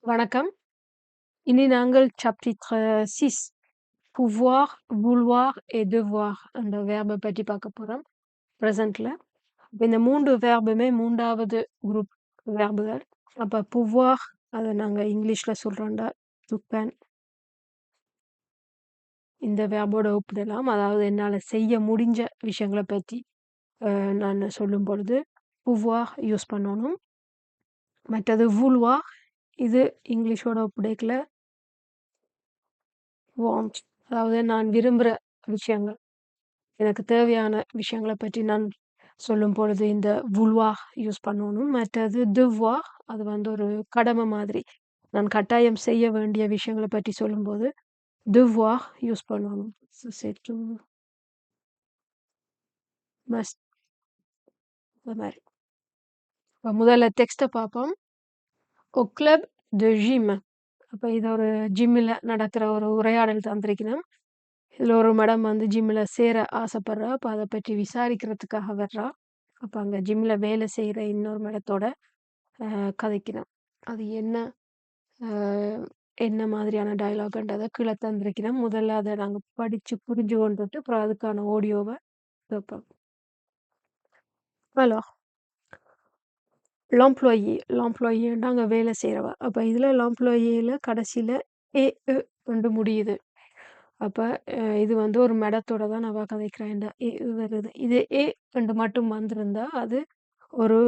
வணக்கம். இனி நாங்கள் chapter 6 pouvoir, vouloir et devoir அந்த வேர்ப பற்றி பார்க்க போறோம் பிரசன்ட்ல. இப்ப இந்த 3 வேர்புமே 3வது குரூப் வேர்புகள். அப்ப pouvoir அத நாங்க இங்கிலீஷ்ல சொல்றோம்டா to can இந்த வேர்போட ஒப்பிடலாம். அதாவது என்னால செய்ய முடிஞ்ச விஷயங்கள பத்தி நான் சொல்லும் பொழுது pouvoir யூஸ் பண்ணணும். மற்றது vouloir இது இங்கிலீஷோட ஒப்பிடக்கல want அதாவது நான் விரும்புற விஷயங்கள். எனக்கு தேவையான விஷயங்கள பற்றி நான் சொல்லும் பொழுது இந்த vouloir யூஸ் பண்ணணும். மற்றது devoir அது வந்து ஒரு கடமை மாதிரி. நான் கட்டாயம் செய்ய வேண்டிய விஷயங்கள பற்றி சொல்லும்போது devoir யூஸ் பண்ணணும். So c'est tout must அந்த மாரி. இப்ப முதல்ல டெக்ஸ்ட்ட பார்ப்போம். Au club de gym அப்ப இது ஒரு ஜிம்ல நடக்கிற ஒரு உரையாடல் தந்திருக்கணும். இதுல ஒரு மேடம் வந்து ஜிம்ல சேர ஆசைப்படுறா. அப்ப அத பற்றி விசாரிக்கிறதுக்காக வர்றா. அப்ப அங்க ஜிம்ல வேலை செய்ற இன்னொரு மேடத்தோட கதைக்கணும். அது என்ன அ என்ன மாதிரியான டயலாக்ன்றத கீழ தந்திருக்கிறோம். முதல்ல அத நாங்க படிச்சு புரிஞ்சு கொண்டுட்டு அப்புறம் அதுக்கான ஆடியோவ கேட்போம். Alors l'employéன்னா அங்க வேலை செய்றவ. அப்ப இதுல l'employéல கடைசில ன்னு முடியுது. அப்ப இது வந்து ஒரு மேடத்தோட தான் அவ கதைக்கிறா. இந்த வருது. இது ன்னு மட்டும் வந்திருந்தா அது ஒரு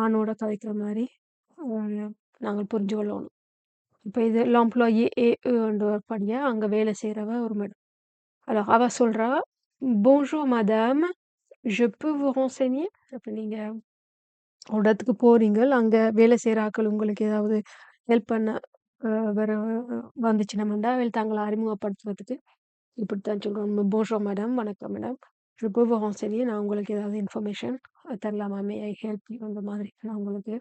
ஆணோட கதைக்கிற மாரி நாங்கள் புரிஞ்சு கொள்ளணும். இப்ப இது l'employé ன்ற படியா அங்க வேலை செய்றவ ஒரு மேடம். Alors அவ சொல்றா, "Bonjour madame, je peux vous renseigner?" அப்ப நீங்க ஒரு இடத்துக்கு போறீங்கள். அங்க வேலை செய்ற ஆட்கள் உங்களுக்கு ஏதாவது ஹெல்ப் பண்ண அ வர வந்துச்சுனமெண்டா தங்கள அறிமுகப்படுத்துறதுக்கு இப்படித்தான் சொல்றோம். "Bonjour madame, வணக்கம் madam. Je peux vous renseigner?" நான் உங்களுக்கு ஏதாவது இன்ஃபர்மேஷன் தரலாமா? May I help you? அந்த மாதிரி நான் உங்களுக்கு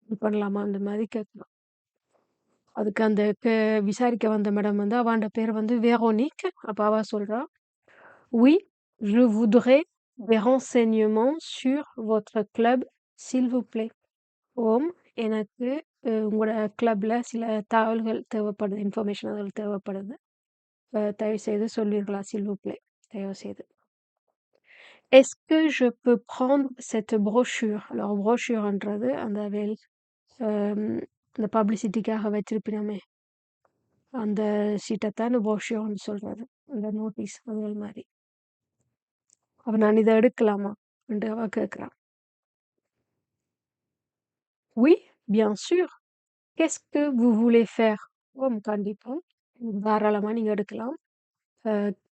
இது பண்ணலாமா? அந்த மாதிரி கேட்கலாம். அதுக்கு அந்த விசாரிக்க வந்த மேடம் வந்து அவாண்ட பேர் வந்து வெரோனிக். அப்ப அவ சொல்றா, "Oui, je voudrais des renseignements sur votre club, s'il vous plaît." ஓம். எனக்கு உங்களோட கிளப்ல சில தகவல்கள் தேவைப்படுது. இன்ஃபர்மேஷன் அதில் தேவைப்படுது. தயவு செய்து சொல்வீர்களா? s'il vous plaît. தயவு செய்து. Est-ce que je peux prendre cette brochure? Alors brochureன்றது அந்த இந்த பப்ளிசிட்டிக்காக வச்சிருப்பினோமே அந்த ஷீட்டத்தான் brochure சொல்றது. அந்த நோட்டீஸ் அதுகள் மாரி. அப்ப நான் இத எடுக்கலாமா? என்று அவ கேட்கிறா. Oui, bien sûr. Qu'est-ce que vous voulez faire? ஓம் கண்டிப்பா. தாராளமா நீங்க எடுக்கலாம்.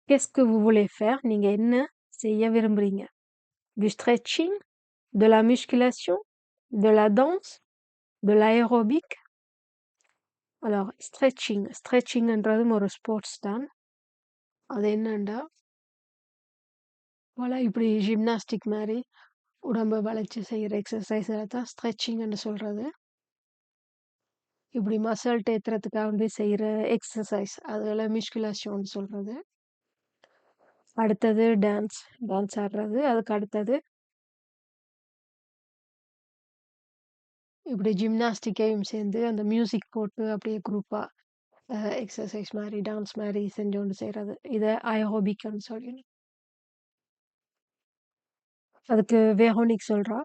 Qu'est-ce que vous voulez faire? நீங்க என்ன செய்ய விரும்புறீங்க? Du stretching? De la musculation? De la danse? De l'aérobic? Alors stretchingன்றதும் ஒரு ஸ்போர்ட்ஸ் தான். அது என்னன்னா, போல இப்படி ஜிம்னாஸ்டிக் மாரி உடம்ப வளைச்சு செய்யற எக்ஸர்சைஸ் தான் ஸ்ட்ரெச்சிங்ன்னு சொல்றது. இப்படி மசில் தேத்துறதுக்காக வந்து செய்யற எக்ஸர்சைஸ் அதுல மிஸ்குலேஷன் சொல்றது. அடுத்தது டான்ஸ் ஆடுறது. அதுக்கு அடுத்தது இப்படி ஜிம்னாஸ்டிக்கையும் சேர்ந்து அந்த மியூசிக் போட்டு அப்படியே குரூப்பா எக்ஸர்சைஸ் மாதிரி டான்ஸ் மாதிரி செஞ்சோண்டு செய்யறது. இதை அயரோபிக்னு சொல்லி அதுக்கு வெரோனிக் சொல்றா,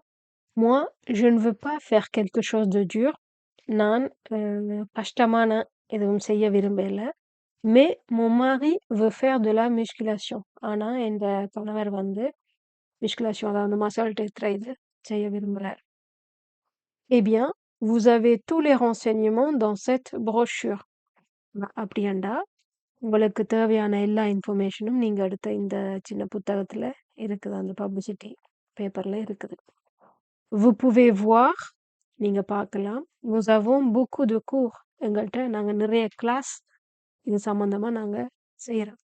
moi je ne veux pas faire quelque chose de dur. நான் கஷ்டமான எதுவும் செய்ய விரும்பல. mais mon mari veut faire de la musculation. ஆனா என் கணவர் வந்து musculation அதாவது மசால் தேத்துற இது செய்ய விரும்புறார். Eh bien, vous avez tous les renseignements dans cette brochure. அப்படியாண்டா உங்களுக்கு தேவையான எல்லா இன்ஃபர்மேஷனும் நீங்க எடுத்த இந்த சின்ன புத்தகத்துல இருக்குது. அந்த பப்ளிசிட்டி பேப்பர்ல இருக்குது. Vous pouvez voir நீங்க பார்க்கலாம். Nous avons beaucoup de cours. எங்கள்ட்ட நாங்க நிறைய கிளாஸ் இது சம்பந்தமா நாங்க செய்யறோம்.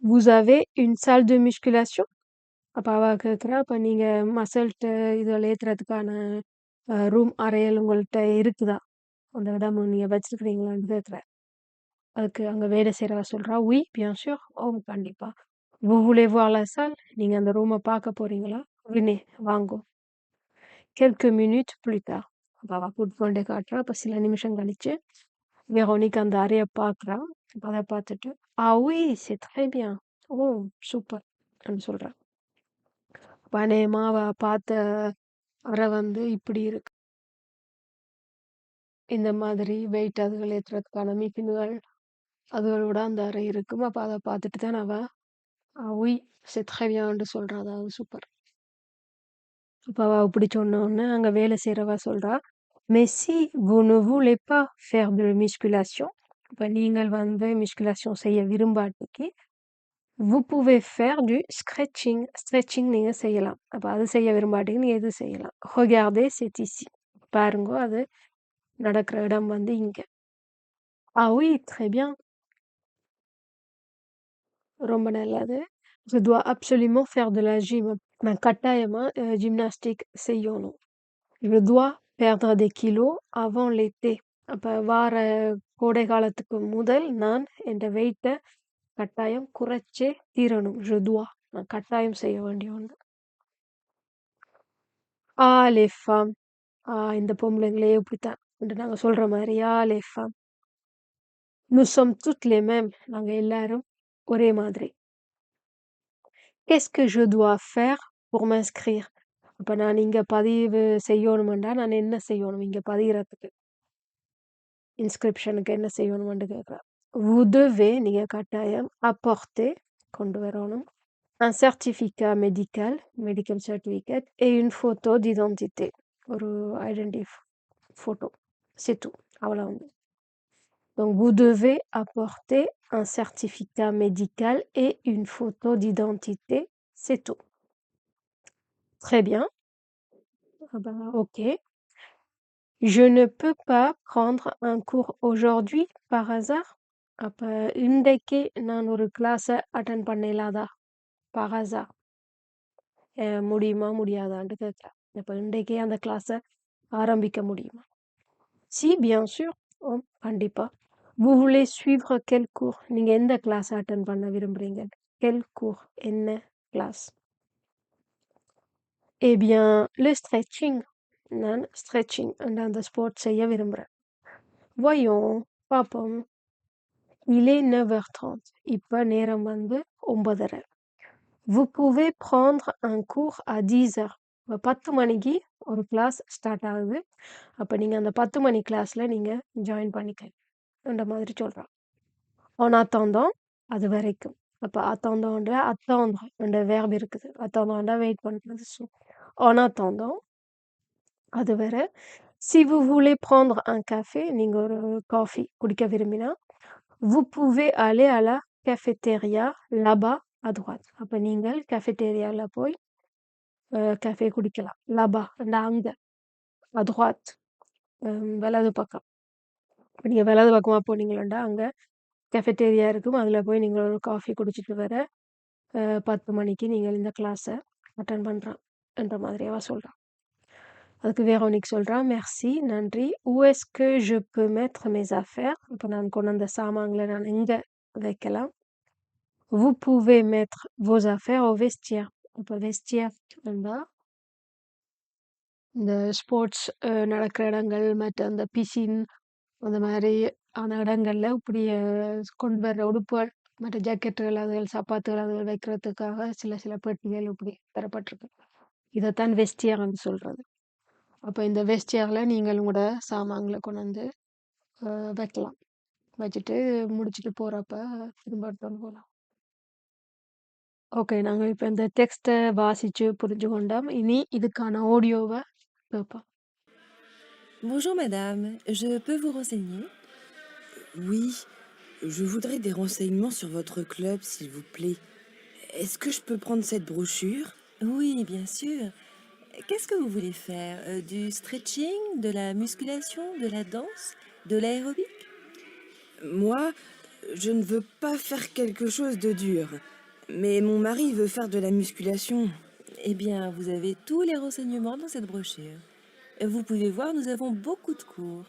Vous avez une salle de musculation? அப்ப அவ கேட்கிறா, அப்ப நீங்க மசில்ட்ட இதுல ஏத்துறதுக்கான ரூம் அறைகள் உங்கள்ட்ட இருக்குதா? அந்த இடம் நீங்க வச்சிருக்கிறீங்களான்னு கேட்கிறா. அதுக்கு அங்க வேலை செய்றவ சொல்றா, "Oui, bien sûr." ஓம் கண்டிப்பா. "Vous voulez voir la salle?" நீங்க அந்த ரூம பார்க்க போறீங்களா? "Venez, வாங்கோ." Quelques minutes plus tard. அப்ப அவ கூட்டிட்டு கொண்டே காட்டுறா. அப்ப சில நிமிஷம் கழிச்சு வெரோனிகா அந்த அறைய பார்க்குறா. அப்ப அத பார்த்துட்டு, "ஆ oui, c'est très bien. ஓ! சூப்பர்" அப்படின்னு சொல்றா. அப்ப அநேகமா அவ பார்த்த அறை வந்து இப்படி இருக்கு. இந்த மாதிரி வெயிட் அதுகள் ஏத்துறதுக்கான மிஷின்கள் அதுகளோட அந்த அறை இருக்கும். அப்ப அத பார்த்துட்டு தான் அவ, "ஆ oui, c'est très bien"ன்னு சொல்றா. அதாவது சூப்பர். அப்ப அவ இப்படி சொன்ன உடனே அங்க வேலை செய்றவ சொல்றா, "Mais si vous ne voulez pas faire de musculation" இப்ப நீங்கள் வந்து மிஸ்குலேஷன் செய்ய விரும்பாட்டிக்கு, vous pouvez faire du stretching. Stretching நீங்க செய்யலாம். அப்ப அது செய்ய விரும்பாட்டிக்கு நீங்க இது செய்யலாம். Regardez, c'est ici. பாருங்கோ அது நடக்கிற இடம் வந்து இங்க. Ah oui, très bien. ரொம்ப நல்லது. Je dois absolument faire de la gym. நான் கட்டாயமா ஜிம்னாஸ்டிக் செய்யணும். Je dois perdre des kilos avant l'été. அப்ப வார கோடை காலத்துக்கு முதல் நான் என்ற வெயிட்ட கட்டாயம் குறைச்சே தீரணும். Je dois. நான் கட்டாயம் செய்ய வேண்டிய ஒன்று. Ah les femmes. இந்த பொம்பளைங்களே இப்படித்தான். என்று நாங்க சொல்ற மாதிரி. Ah les femmes. Nous sommes toutes les mêmes. நாங்க எல்லாரும் ஒரே மாதிரி. Qu'est-ce que je dois faire pour m'inscrire? அப்ப நான் இங்க பதிவு செய்யணுமெண்டா நான் என்ன செய்யணும் இங்க பதியறதுக்கு? இன்ஸ்கிரிப்ஷனுக்கு என்ன செய்யணும்னு கேட்குறா. Vous devez நீங்க கட்டாயம் apporter கொண்டு வரணும். Un certificat médical, medical certificate et une photo d'identité. ஒரு ஐடென்டி photo. C'est tout. அவ்வளவுதான். Donc vous devez apporter un certificat médical et une photo d'identité. C'est tout. Très bien. Ah ben, OK. Je ne peux pas prendre un cours aujourd'hui par hasard? அப்ப இன்றைக்கு நான் ஒரு கிளாஸ attend பண்ண இயலாதா? par hasard. முடியுமா? முடியாதான்ட்டு கேட்கிறா. அப்ப இன்றைக்கே அந்த கிளாஸ ஆரம்பிக்க முடியுமா? Si, bien sûr. ஓ, கண்டிப்பா. Vous voulez suivre quel cours? நீங்க எந்த கிளாஸ் அட்டெண்ட் பண்ண விரும்புறீங்க? Quel cours? என்ன class? Eh bien, le stretching. நான் ஸ்ட்ரெச்சிங் அந்த ஸ்போர்ட்ஸ் செய்ய விரும்புறேன். Voyons, பார்ப்போம். Il est 9h30. இப்ப நேரம் வந்து 9:30. Vous pouvez prendre un cours à 10h. இப்ப 10 மணிக்கு ஒரு கிளாஸ் ஸ்டார்ட் ஆகுது. அப்ப நீங்க அந்த 10 மணி கிளாஸ்ல நீங்க ஜாயின் பண்ணிக்கங்க. அந்த மாதிரி சொல்றா. En attendant, அது வரைக்கும். அப்ப attendantல attendre என்ற verb இருக்குது. attendantனா வெயிட் பண்றது. So, en attendant, அதுவரை si vous voulez prendre un café, நீங்க ஒரு காஃபி குடிக்க விரும்பினா, vous pouvez aller à la cafétéria là-bas à droite. அப்ப நீங்கள் cafétériaல போய் காஃபே குடிக்கலாம். là-bas அங்க à droite வலது பக்கம். இப்ப நீங்க வலது பக்கமா போனீங்களாண்டா அங்க கஃபெட்டேரியா இருக்கும். அதுல போய் நீங்க ஒரு காஃபி குடிச்சிட்டு வர 10 மணிக்கு நீங்கள் இந்த கிளாஸ அட்டெண்ட் பண்றான் என்ற மாதிரி அவ சொல்றா. அதுக்கு வெரோனிக் சொல்றா, "மெர்சி, நன்றி. Où est-ce que je peux mettre mes affaires?" இப்ப நான் கொண்டு வந்த சாமான்களை நான் எங்க வைக்கலாம்? Vous pouvez mettre vos affaires au vestiaire. அப்ப vestiaire என்றா இந்த ஸ்போர்ட்ஸ் நடக்கிற இடங்கள் மற்ற அந்த பிசின் அந்த மாதிரி அந்த இடங்கள்ல இப்படி கொண்டு வர்ற உடுப்புகள் மற்ற ஜாக்கெட்டுகள் அதுகள் சப்பாத்துகள் அதுகள் வைக்கிறதுக்காக சில சில பெட்டிகள் இப்படி தரப்பட்டிருக்கு. இதைத்தான் வெஸ்டியர்னு சொல்றது. அப்ப இந்த வெஸ்டியர்ல நீங்கள் உங்களோட சாமான்களை கொண்டு வந்து வைக்கலாம். வச்சுட்டு முடிச்சுட்டு போறப்ப திரும்ப எடுத்துட்டு போகலாம். ஓகே, நாங்க இப்ப இந்த டெக்ஸ்ட்டை வாசிச்சு புரிஞ்சு கொண்டோம். இனி இதுக்கான ஆடியோவை கேட்போம். Bonjour madame, je peux vous renseigner? Oui, je voudrais des renseignements sur votre club, s'il vous plaît. Est-ce que je peux prendre cette brochure? Oui, bien sûr. Qu'est-ce que vous voulez faire? Du stretching, de la musculation, de la danse, de l'aérobic? Moi, je ne veux pas faire quelque chose de dur. Mais mon mari veut faire de la musculation. Eh bien, vous avez tous les renseignements dans cette brochure. Vous pouvez voir, nous avons beaucoup de cours.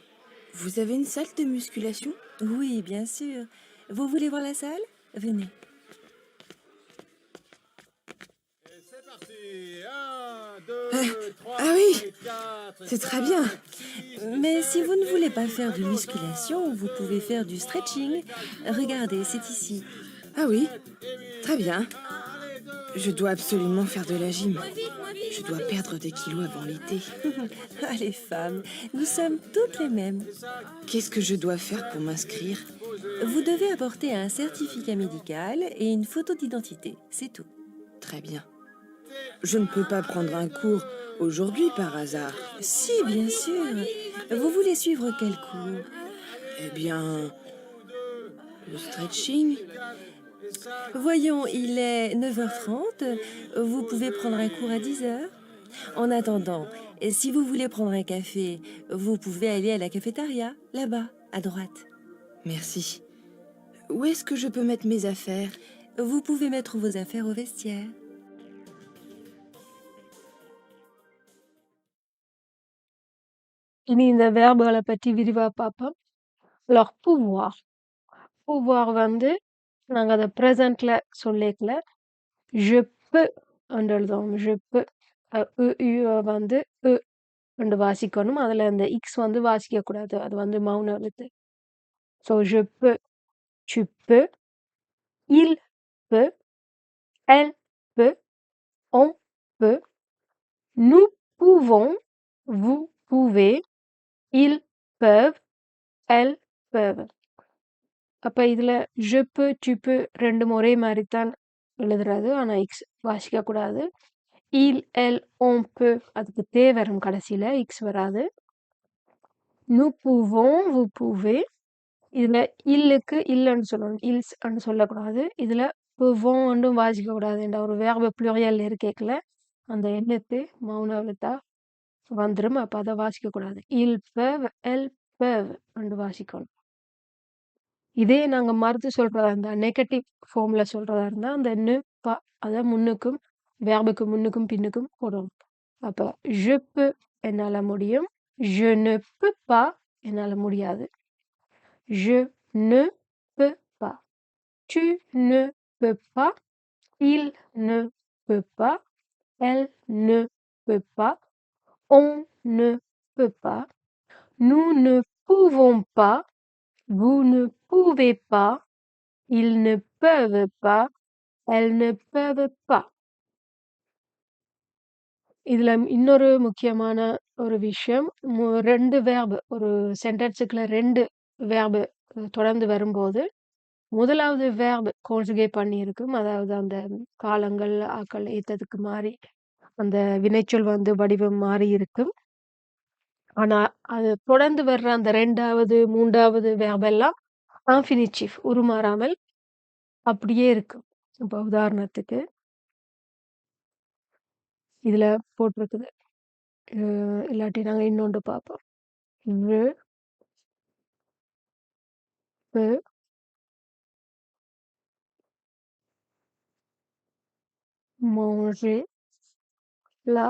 Vous avez une salle de musculation? Oui, bien sûr. Vous voulez voir la salle? Venez. Ah oui, Oui, c'est très bien. Mais si vous ne voulez pas faire de musculation, vous pouvez faire du stretching. Regardez, c'est ici. Ah oui, très bien. Je dois absolument faire de la gym. Je dois perdre des kilos avant l'été. Ah, les femmes, nous sommes toutes les mêmes. Qu'est-ce que je dois faire pour m'inscrire? Vous devez apporter un certificat médical et une photo d'identité, c'est tout. Très bien. Je ne peux pas prendre un cours aujourd'hui par hasard. Si, bien sûr. Vous voulez suivre quel cours? Eh bien, le stretching? Voyons, il est 9h30. Vous pouvez prendre un cours à 10h. En attendant, si vous voulez prendre un café, vous pouvez aller à la cafétéria, là-bas, à droite. Merci. Où est-ce que je peux mettre mes affaires? Vous pouvez mettre vos affaires au vestiaire. இனி இந்த வேர்புகள பத்தி விரிவா பார்ப்போம். Alors pouvoir. pouvoir வந்து நாங்க அத பிரசன்ட்ல சொல்லிக்கல. je peux என்று எழுதுவோம். je peux. வந்து என்று வாசிக்கணும். அதுல இந்த இக்ஸ் வந்து வாசிக்கக்கூடாது. அது வந்து மௌன எழுத்து. So je peux, tu peux, il peut, elle peut, on peut, nous pouvons, vous pouvez, ils peuvent, elles peuvent. அப்ப இதுல je peux, tu peux 2ம் ஒரே மாரி தான் எழுதுறது. ஆனா இக்ஸ் வாசிக்கக்கூடாது. il, elle, on peut அதுக்கு தே வரும் கடைசியில. இக்ஸ் வராது. nous pouvons, vous pouvez. இதுல இல்லுக்கு இல்லன்னு சொல்லணும். இல்ஸ்ன்னு சொல்லக்கூடாது. இதுல pouvons வாசிக்கக்கூடாது. என்ற ஒரு வேர்பு ப்ளூரியல் இருக்கேக்கல அந்த எழுத்து மௌன எழுத்தா வந்துரும். அப்ப அதை வாசிக்கக்கூடாது. il peuvent, elles peuvent என்று வாசிக்கணும். இதே நாங்க மறுத்து சொல்றதா இருந்தா நெகட்டிவ் ஃபார்ம்ல சொல்றதா இருந்தா அந்த நு ப அத முன்னுக்கும் வேர்புக்கு முன்னுக்கும் பின்னுக்கும் போடணும். அப்ப je peux என்னால முடியும். je ne peux pas என்னால முடியாது. je ne peux pas. tu ne peux pas. il ne peut pas. elle ne peut pas. on ne peut pas. nous ne pouvons pas. vous ne pouvez pas. ils ne peuvent pas. elles ne peuvent pas. இதுல இன்னொரு முக்கியமான ஒரு விஷயம், 2 verb ஒரு சென்டென்ஸுக்குள்ள 2 verb தொடர்ந்து வரும்போது, முதலாவது verb conjugate பண்ணியிருக்கும். அதாவது அந்த காலங்கள், ஆக்கள், ஏத்ததுக்கு மாறி அந்த வினைச்சொல் வந்து வடிவம் மாறி இருக்கும். ஆனா, அது தொடர்ந்து வர்ற அந்த 2வது, 3வது வேர்ப் எல்லாம் இன்ஃபினிட்டிவ் உருமாறாமல் அப்படியே இருக்கும். இப்ப உதாரணத்துக்கு, இதுல போட்டிருக்குது. இல்லாட்டி நாங்க இன்னொன்று பார்ப்போம். je peux manger la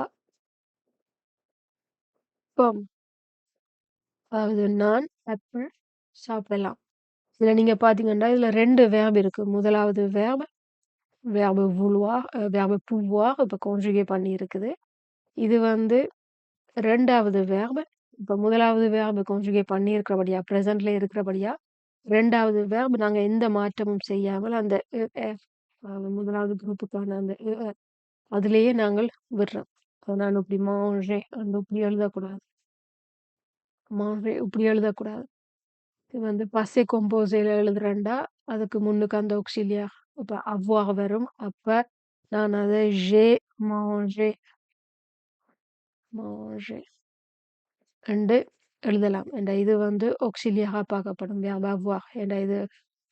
pomme. அதாவது நான் ஆப்பிள் சாப்பிடலாம். இதுல நீங்க பார்த்தீங்கன்னா, இதுல 2 வேர்ப் இருக்கு. முதலாவது வேர்ப் vouloir, pouvoir இப்ப கான்ஜுகேட் பண்ணி இருக்குது. இது வந்து 2வது வேர்ப். இப்ப முதலாவது வேர்ப் கான்ஜுகேட் பண்ணி இருக்கிறபடியா, பிரசன்ட்ல இருக்கிறபடியா, 2வது வேர்ப் நாங்க எந்த மாற்றமும் செய்யாமல் அந்த முதலாவது குரூப்புக்கான அந்த அதிலேயே நாங்கள் விடுறோம். நான் இப்படி manger இப்படி எழுதக்கூடாது. manger இப்படி எழுதக்கூடாது. இது வந்து பஸ்ஸே கொம்போஸேல எழுதுறேன்டா, அதுக்கு முன்னுக்கு அந்த ஆக்ஸிலியர் இப்ப avoir வரும். அப்ப நான் அதை j'ai mangé manger என்று எழுதலாம். என்ற இது வந்து ஆக்ஸிலியரா பார்க்கப்படும். verb avoir என்ற இது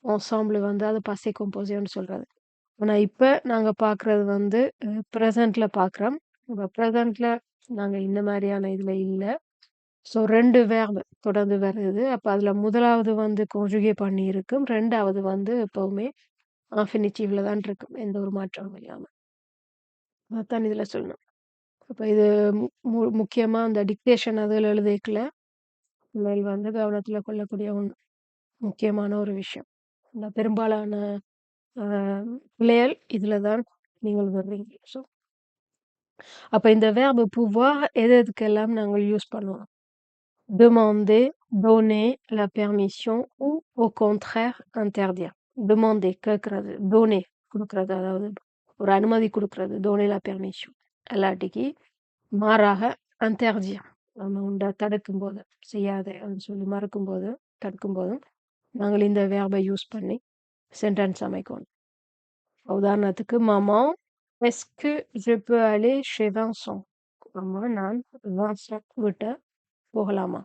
ensemble வந்து அது பஸ்ஸே கொம்போஸேன்னு சொல்றது. ஆனா இப்ப நாங்க பார்க்கிறது வந்து பிரசன்ட்ல பார்க்கிறோம். இப்ப பிரசன்ட்ல நாங்க இந்த மாதிரியான இதுல இல்ல. ஸோ 2 வேர்ப் தொடர்ந்து வருது. அப்ப அதுல முதலாவது வந்து கான்ஜுகேட் பண்ணியிருக்கும். 2வது வந்து எப்பவுமே இன்ஃபினிட்டிவ்ல தான் இருக்கும். எந்த ஒரு மாற்றமும் இல்லாம. அதான் இதுல சொல்லணும். அப்ப இது முக்கியமா அந்த டிக்டேஷன் அதுல எழுதிக்கல. பிள்ளைகள் வந்து கவனத்துல கொள்ளக்கூடிய முக்கியமான ஒரு விஷயம். இந்த பெரும்பாலான பிள்ளைகள் இதுல தான் நீங்கள் வர்றீங்க. ஸோ அப்ப இந்த வெர்ப் pouvoir எதுக்கெல்லாம் நாங்கள் யூஸ் பண்ணுவோம்? Demander, donner la permission ou au contraire interdire. Demander கேட்கறது, donner குடுக்கறது, அதாவது ஒரு அனுமதி குடுக்கறது, donner la permission. அல்லாட்டிக்கு மாறாக interdire. நம்ம உண்ட தடுக்கும்போது, செய்யாதேன்னு சொல்லி மறுக்கும்போது, தடுக்கும்போதும் நாங்கள் இந்த வெர்பை யூஸ் பண்ணி சென்டென்ஸ் அமைக்கணும். உதாரணத்துக்கு maman, est-ce que je peux aller chez Vincent? அம்மா, நான் வின்சென்ட் விட்ட போகலாமா?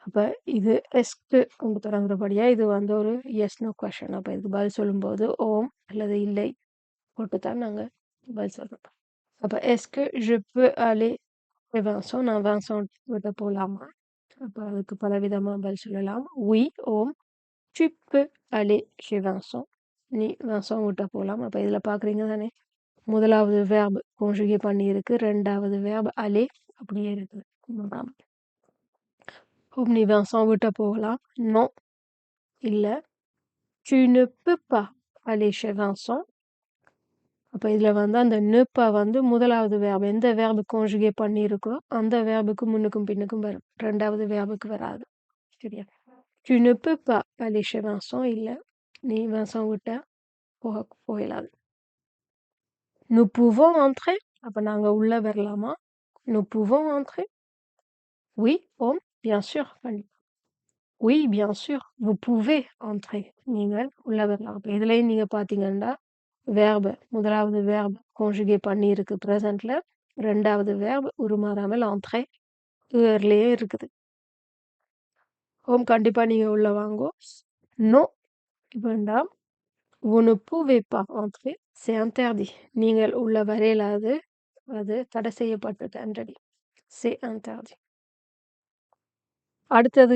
அப்ப இது எஸ்க்கு கொண்டு தொடங்குறபடியா இது வந்து ஒரு எஸ் நோ கொஸ்டின். அப்ப இதுக்கு பதில் சொல்லும்போது ஓம் அல்லது இல்லை போட்டுத்தான் நாங்க பதில் சொல்றோம். அப்ப எஸ்க்கு je peux aller chez Vincent? நான் வின்சென்ட் விட்ட போகலாமா? அப்ப அதுக்கு பலவிதமா பதில் சொல்லலாம். oui, ஓம். tu peux aller chez Vincent? நீ வின்சென்ட் விட்ட போகலாம். அப்ப இதுல பாக்குறீங்க தானே, முதலாவது verb conjugate பண்ணி இருக்கு, ரெண்டாவது verb aller அப்படியே இருக்கு. மூன்றாம் நீ வின்சென்ட் விட்ட போகலாம். non, இல்ல. tu ne peux pas aller chez Vincent. அப்ப இதுல வந்து அந்த ne pas வந்து முதலாவது verb, எந்த verb conjugate பண்ணியிருக்கோ அந்த verbுக்கு முன்னுக்கும் பின்னுக்கும் வரும், ரெண்டாவது verbுக்கு வராது. சரியா? tu ne peux pas aller chez Vincent, இல்ல நீ வின்சென்ட் விட்ட போகலாது. nous pouvons entrer? அப்ப நாங்க உள்ள வரலாமா? nous pouvons entrer? oui, ஓம், bien sûr. oui, bien sûr, vous pouvez entrer. நீங்கள் உள்ள வரலாம். அப்ப இதுலயும் நீங்க பாத்தீங்கன்னா verb, முதலாவது verb conjugate பண்ணி இருக்கு presentல, ரெண்டாவது verb உருமாறாமல் entrer ஏர்லயே இருக்குது. ஓம், கண்டிப்பா நீங்க உள்ள வாங்கோ. non, வேண்டாம். vous ne pouvez pas entrer, c'est interdit. நீங்கள் உள்ள வரையலாது, அது தடை செய்யப்பட்டது, already. c'est interdit. அடுத்தது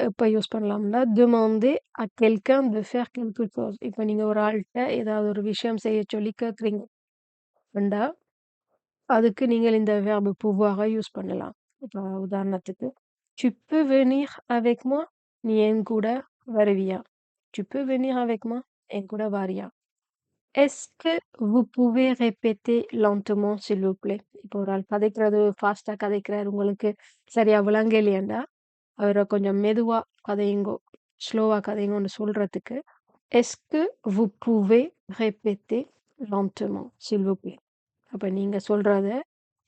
எப்ப யூஸ் பண்ணலாம்னா, demander à quelqu'un de faire quelque chose. இப்ப நீங்க ஒரு ஆள்கிட்ட ஏதாவது ஒரு விஷயம் செய்ய சொல்லி கேக்குறீங்க வேண்டா, அதுக்கு நீங்கள் இந்த verb pouvoir யூஸ் பண்ணலாம். இப்ப உதாரணத்துக்கு tu peux venir avec moi? நீ என் கூட வருவியா? tu peux venir avec moi? என் கூட வாரியா? est-ce que vous pouvez répéter lentement s'il vous plaît? இப்போ ஒரு ஆள் கதைக்கிறது ஃபாஸ்டா கதைக்கிறார், உங்களுக்கு சரியா விளங்கலையாண்டா அவரை கொஞ்சம் மெதுவா கதையுங்கோ, ஸ்லோவா கதைங்கன்னு சொல்றதுக்கு est-ce que vous pouvez répéter lentement s'il vous plaît? அப்ப நீங்க சொல்றத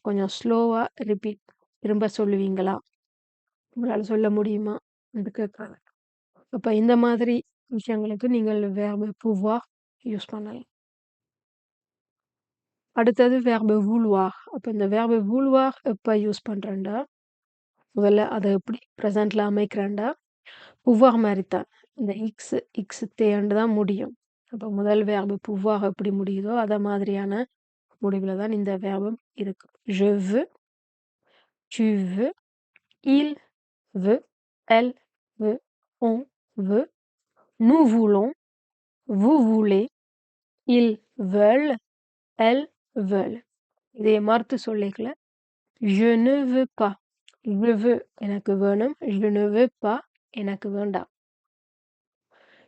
கொஞ்சம் ஸ்லோவா ரிப்பீட் திரும்ப சொல்லுவீங்களா? உங்களால சொல்ல முடியுமா என்று கேட்கறாங்க. அப்ப இந்த மாதிரி விஷயங்களுக்கு நீங்கள் verb pouvoir யூஸ் பண்ணலாம். அடுத்தது verb vouloir. அப்ப இந்த verb vouloir எப்ப யூஸ் பண்றேன்டா, முதல்ல அதை எப்படி ப்ரெசென்ட்ல அமைக்கிறேன்டா, pouvoir மாதிரி தான், இந்த x தேண்டு தான் முடியும். அப்ப முதல் verb pouvoir எப்படி முடியுதோ அத மாதிரியான முடிவுல தான் இந்த verb இருக்கு. je veux, tu veux, il veut, elle veut, on veut, nous voulons, vous voulez, ils veulent, elles veulent. இதை மறுத்து சொல்லிக்கல. je ne veux pas, je veux எனக்கு வேணும், je ne veux pas எனக்கு வேண்டாம்.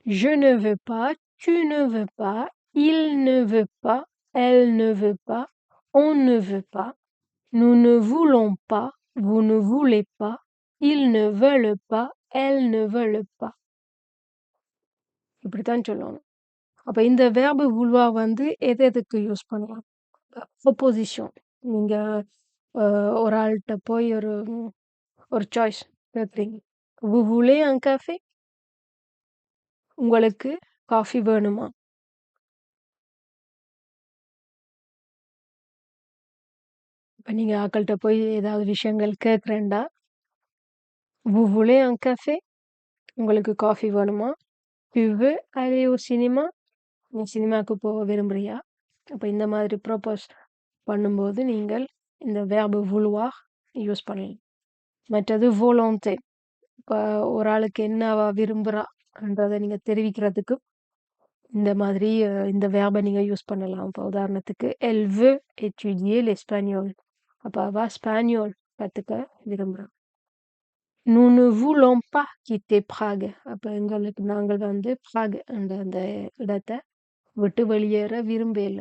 je ne veux pas, tu ne veux pas, il ne veut pas, elle ne veut pas, on ne veut pas, nous ne voulons pas, vous ne voulez pas, ils ne veulent pas, elles ne veulent pas. இப்படித்தான் சொல்லணும். அப்ப இந்த verb vouloir வந்து எதுக்கு use பண்ணலாம்? Proposition. நீங்க ஒரு ஆள்கிட்ட போய் ஒரு சாய்ஸ் கேட்குறீங்க. vous voulez un café? உங்களுக்கு காஃபி வேணுமா? இப்ப நீங்க ஆக்கள்கிட்ட போய் ஏதாவது விஷயங்கள் கேட்குறேன்டா, vous voulez un café? உங்களுக்கு காஃபி வேணுமா? tu veux aller au cinéma? நீ சினிமாவுக்கு போக விரும்புறியா? அப்ப இந்த மாதிரி ப்ரோபோஸ் பண்ணும்போது நீங்கள் இந்த verb vouloir யூஸ் பண்ணலாம். மற்றது volonté. இப்ப ஒரு ஆளுக்கு என்னவா விரும்புறான்றதை நீங்க தெரிவிக்கிறதுக்கு இந்த மாதிரி இந்த verb நீங்க யூஸ் பண்ணலாம். இப்ப உதாரணத்துக்கு elle veut étudier l'espagnol. அப்ப அவ ஸ்பானியோல் கத்துக்க விரும்புறா. nous ne voulons pas quitter Prague. அப்ப நாங்கள் வந்து Prague அந்த இடத்தை விட்டு வெளியேற விரும்பல.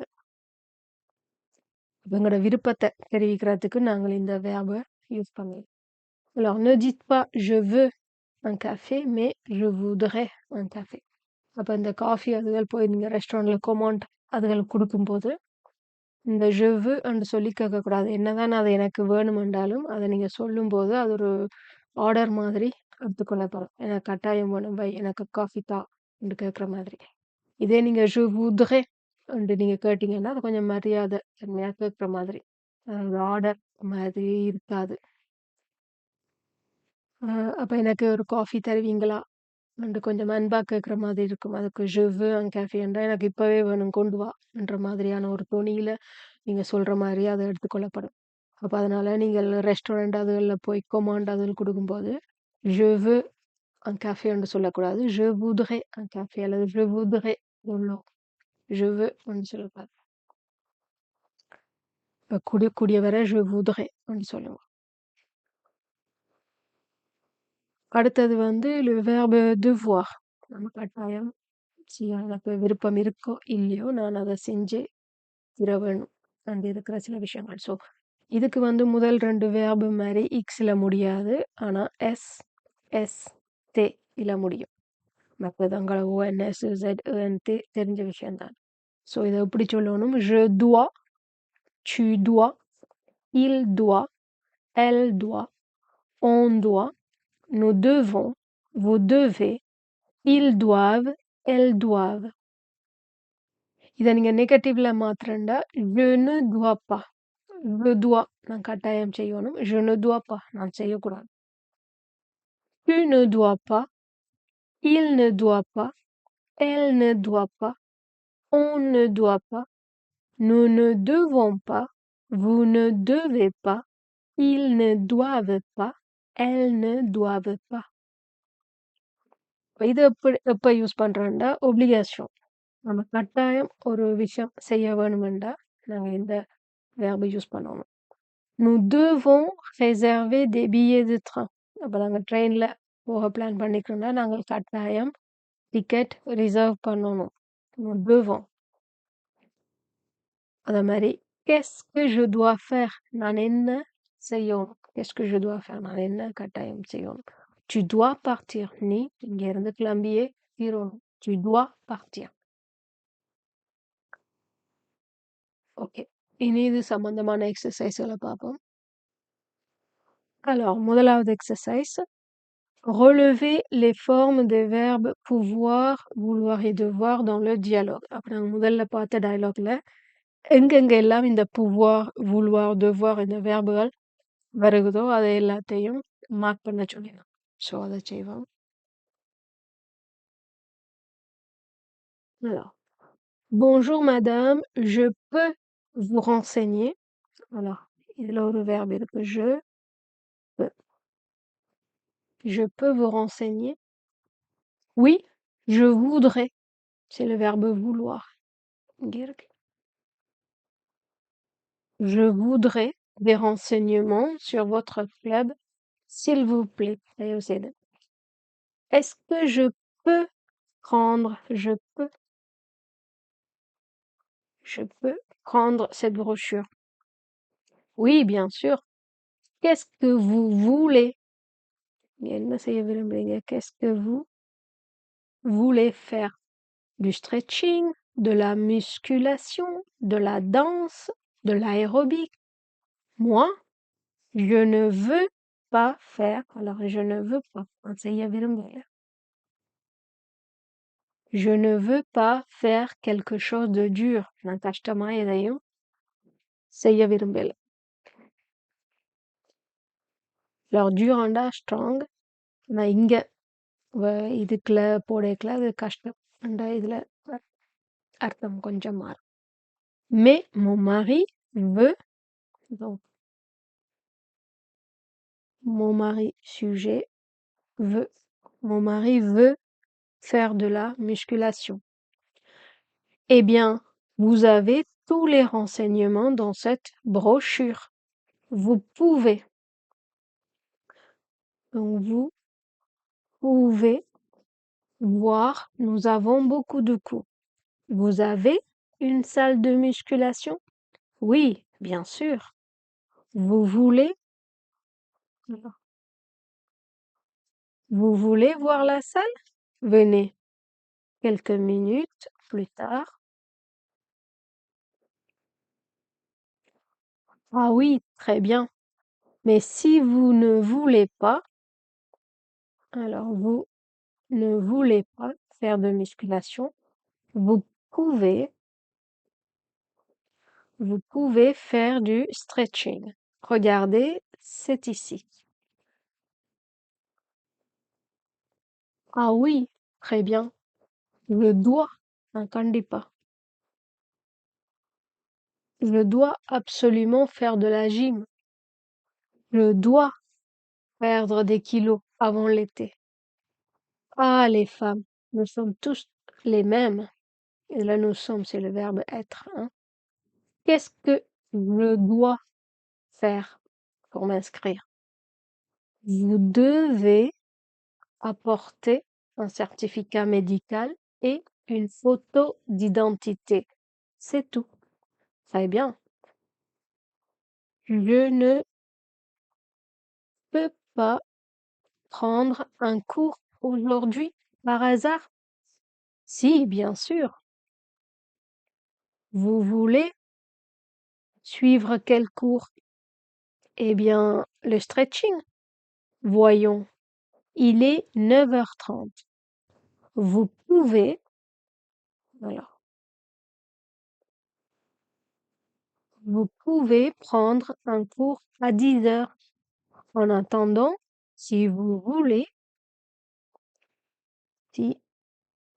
அப்ப எங்களோட விருப்பத்தை தெரிவிக்கிறதுக்கு நாங்கள் இந்த வேர்பை யூஸ் பண்ணுவோம். Alors ne dites pas je veux un café, mais je voudrais un café. அப்ப இந்த காஃபி அதுகள் போய் நீங்க ரெஸ்டாரண்ட்ல கொமாண்ட் அதுகள் கொடுக்கும்போது இந்த je veux என்று சொல்லி கேட்கக்கூடாது. என்னதான் அது எனக்கு வேணுமென்றாலும் அதை நீங்க சொல்லும்போது அது ஒரு ஆர்டர் மாதிரி எடுத்துக்கொள்ளப்படும். எனக்கு கட்டாயம் வேணும் பை எனக்கு காஃபி தா என்று கேட்குற மாதிரி. இதே நீங்க je voudrais என்று நீங்க கேட்டீங்கன்னா அது கொஞ்சம் மரியாதை தன்மையா கேட்குற மாதிரி. அது ஆர்டர் மாதிரி இருக்காது. அப்ப எனக்கு ஒரு காஃபி தருவீங்களா என்று கொஞ்சம் அன்பா கேட்குற மாதிரி இருக்கும். அதுக்கு je veux un café என்றா எனக்கு இப்பவே வேணும் கொண்டு வா என்ற மாதிரியான ஒரு தொனியில நீங்க சொல்ற மாதிரி அது எடுத்துக்கொள்ளப்படும். அப்ப அதனால நீங்கள் ரெஸ்டாரண்ட் அதுகள்ல போய் கொமாண்ட் அதுகள் கொடுக்கும்போது je veux un café என்று சொல்லக்கூடாது. je voudrais un café அல்லது je voudrais சொல்லணும். je veux என்று சொல்லக்கூடாது. இப்ப கூடிய வரை je voudrais என்று சொல்லுவோம். அடுத்தது வந்து le verbe devoir. நம்ம கட்டாயம் எனக்கு விருப்பம் இருக்கோ இல்லையோ நான் அதை செஞ்சே தீர வேணும் அண்ட் இருக்கிற சில விஷயங்கள். ஸோ இதுக்கு வந்து முதல் 2 வேர்பு மாதிரி இக்ஸில் முடியாது. ஆனால் ST முடியும். மற்றது அங்கே ONS ZENT தெரிஞ்ச விஷயம்தான். ஸோ இதை எப்படி சொல்லணும்? je dois, tu dois, il doit, elle doit, on doit, nous devons, vous devez, ils doivent, elles doivent. இதை நீங்க நெகட்டிவ்ல மாத்திரண்டா je ne dois pas. je dois நான் கட்டாயம் செய்யணும். je ne dois pas நான் செய்யக்கூடாது. tu ne dois pas, il ne doit pas, elle ne doit pas, on ne doit pas, nous ne devons pas, vous ne devez pas, ils ne doivent pas, elles ne doivent pas. இது எப்ப use பண்றோம்டா obligation. நம்ம கட்டாயம் ஒரு விஷயம் செய்ய வேணுமெண்டா நாங்க இந்த verbe யூஸ் பண்ணணும். nous devons réserver des billets de train. அப்ப நாங்க ட்ரெயின்ல போக பிளான் பண்ணிக்கிறோம்னா நாங்கள் கட்டாயம் டிக்கெட் ரிசர்வ் பண்ணணும். nous devons. அதே மாதிரி qu'est-ce que je dois faire நான் என்ன செய்யணும். qu'est-ce que je dois faire நான் என்ன கட்டாயம் செய்யணும். tu dois partir நீ இங்க இருந்து கிளம்பியே தீரணும். tu dois partir. ஓகே, இனி இது சம்பந்தமான எக்ஸசைஸ்களை பார்ப்போம். Alors முதலாவது exercise relever les formes des verbes pouvoir, vouloir et devoir dans le dialogue. அப்ப நாங்க முதல்ல பார்த்த டயலாக்ல எங்கெங்க எல்லாம் இந்த pouvoir, vouloir, devoir இந்த வேர்புகள் வருகுதோ அதை எல்லாத்தையும் மார்க் பண்ண சொல்லிடலாம். ஸோ அதை செய்வோம். Alors, bonjour madame, je peux vous renseigner. Alors, இதுல ஒரு verbe இருக்கு. Je peux vous renseigner. Oui, je voudrais. C'est le verbe vouloir. இங்க இருக்கு. Je voudrais des renseignements sur votre club, s'il vous plaît. Est-ce que je peux prendre, je peux prendre cette brochure? Oui, bien sûr. Qu'est-ce que vous voulez? Qu'est-ce que vous voulez faire? Du stretching, de la musculation, de la danse, de l'aérobic? Moi, je ne veux pas faire. Alors, je ne veux pas. Je ne veux pas faire quelque chose de dur. நான் கஷ்டமா எதையும் செய்ய விரும்பல. Alors, dur அண்டா strong. நான் இங்க இதுக்குள்ள போடக்கல அது கஷ்டம் அண்டா இதுல அர்த்தம் கொஞ்சம் மாறும். Mais mon mari veut, donc mon mari sujet veut, mon mari veut faire de la musculation. Eh bien, vous avez tous les renseignements dans cette brochure. Vous pouvez. Donc, vous pouvez voir, nous avons beaucoup de cours. Vous avez une salle de musculation? Oui, bien sûr. Vous voulez vous voulez voir la salle? Venez. Quelques minutes plus tard. Ah oui, très bien. Mais si vous ne voulez pas, alors vous ne voulez pas faire de musculation, vous pouvez vous pouvez faire du stretching. Regardez, c'est ici. Ah oui, très bien. Je dois, கண்டிப்பா. Je dois absolument faire de la gym. Je dois perdre des kilos avant l'été. Ah, les femmes, nous sommes tous les mêmes. Et là, nous sommes, c'est le verbe être, hein. Qu'est-ce que je dois faire pour m'inscrire? Vous devez apporter un certificat médical et une photo d'identité. C'est tout. Très bien. Je ne peux pas prendre un cours aujourd'hui par hasard? Si, bien sûr. Vous voulez suivre quel cours? Eh bien, le stretching. Voyons, il est 9h30. Vous pouvez, alors, vous pouvez prendre un cours à 10h. En attendant, si vous voulez, si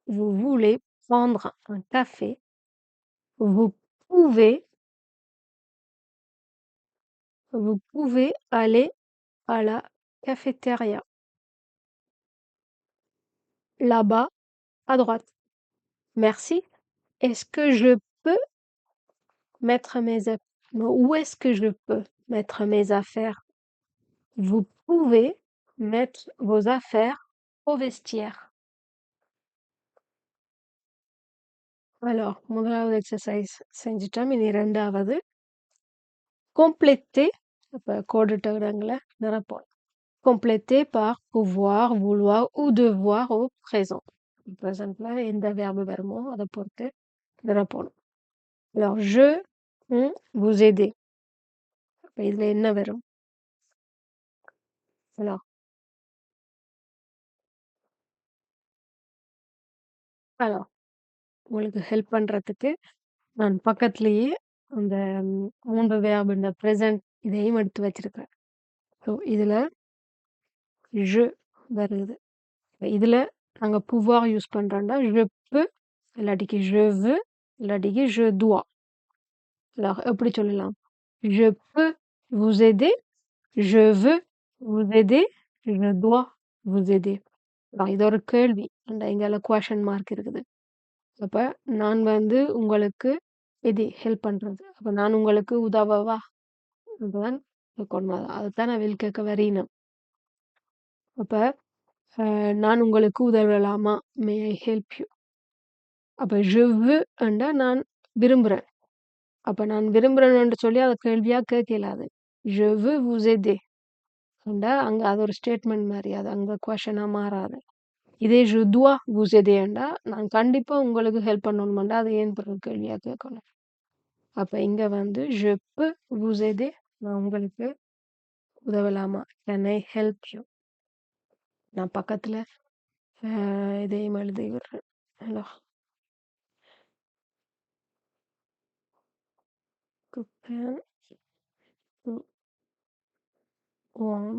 vous voulez prendre un café, vous pouvez, vous pouvez aller à la cafétéria, là-bas, à droite. Merci. Est-ce que je peux mettre mes aff- non, où est-ce que je peux mettre mes affaires? Vous pouvez mettre vos affaires au vestiaire. Alors, முதலாவது exercise செஞ்சுட்டோம். இனி 2வது compléter அப்ப கோடிட்ட இடங்களை நிரப்போம். Compléter par pouvoir, vouloir ou devoir au présent. Presentல எந்த verbe வருமோ அதை பொறுத்து நிரப்பணும். Alors, je, on, vous aider. அப்ப இதுல என்ன வரும்? Alors, alors, உங்களுக்கு ஹெல்ப் பண்றதுக்கு நான் பக்கத்திலேயே அந்த 3 verb இந்த present இதையும் எடுத்து வச்சிருக்கிறேன். ஸோ இதுல je வருது. இதுல நாங்க pouvoir யூஸ் பண்றோம்னா je peux இல்லாட்டிக்கு je veux இல்லாட்டிக்கு je dois. Alors எப்படி சொல்லலாம்? Je peux vous aider, je veux vous aider, je dois vous aider. Alors இது ஒரு கேள்வி. அந்த இங்கால question mark இருக்குது. அப்ப நான் வந்து உங்களுக்கு இது ஹெல்ப் பண்றது. அப்ப நான் உங்களுக்கு உதவவா? அதுதான் இருக்கணும். அதுதான் நான் will கேட்க வரீனம். அப்ப நான் உங்களுக்கு உதவலாமா? May I help you? அப்ப je veux என்றா நான் விரும்புறேன். அப்ப நான் விரும்புறேன்னு சொல்லி அதை கேள்வியா கேட்க இயலாது. Je veux vous aider என்றா அங்க அது ஒரு ஸ்டேட்மெண்ட் மாதிரி அது அங்க கொஷனா மாறாது. இதே je dois vous aider என்றா நான் கண்டிப்பா உங்களுக்கு ஹெல்ப் பண்ணணும்னா அது ஏன் பிறகு கேள்வியா கேட்கணும். அப்ப இங்க வந்து je peux vous aider நான் உங்களுக்கு உதவலாமா? Can I help you? நான் பக்கத்துல இதையும் எழுதி விடுறேன். Alors, coupin ou one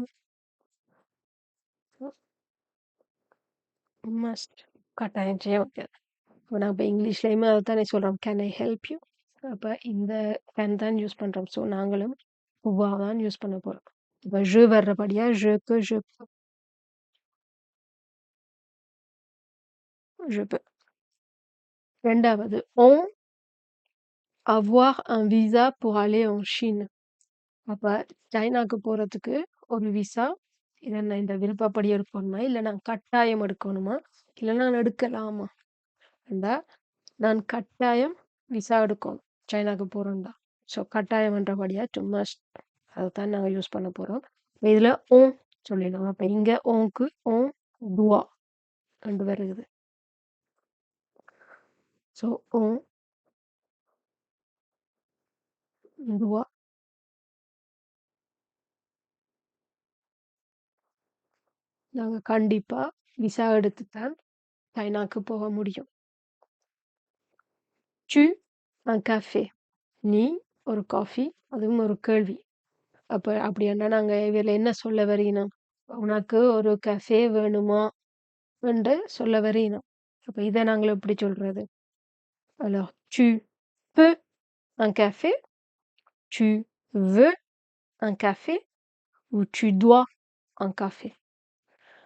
must கட்டாயம் செய்ய முடியாது. அப்ப நான் இப்ப இங்கிலீஷ்லயுமே அதைத்தானே சொல்றோம். Can I help you? அப்ப இந்த கேன் தான் யூஸ் பண்றோம். ஸோ நாங்களும் pouvoir தான் யூஸ் பண்ண போறோம். இப்ப je வர்றபடியா je que je peux. 2வது on avoir un visa pour aller en Chine. அப்ப சைனாக்கு போறதுக்கு ஒரு விசா இதை நான் இந்த விருப்பப்படி எடுக்கணுமா இல்லை நான் கட்டாயம் எடுக்கணுமா இல்லை நான் எடுக்கலாமா என்றா நான் கட்டாயம் விசா எடுக்கணும் சைனாக்கு போறேன்டா ஸோ கட்டாயம்ன்றபடியா டு மஸ்ட் அதைத்தான் நாங்கள் யூஸ் பண்ண போகிறோம். இதில் ஓன் சொல்லிடலாம். அப்போ இங்கே ஓங்க்கு ஓன் துவா ரெண்டு வருகுது. ஸோ ஓன் துவா நாங்கள் கண்டிப்பாக விசா எடுத்து தான் சைனாக்கு போக முடியும். டு un café நீ ஒரு காஃபி, அதுவும் ஒரு கேள்வி. அப்போ அப்படின்னா நாங்கள் இதில் என்ன சொல்ல வரையினோம், உனக்கு ஒரு கஃபே வேணுமா என்று சொல்ல வரையினோம். அப்போ இதை நாங்கள் எப்படி சொல்கிறது? Alors tu peux un café, tu veux un café ou tu dois un café.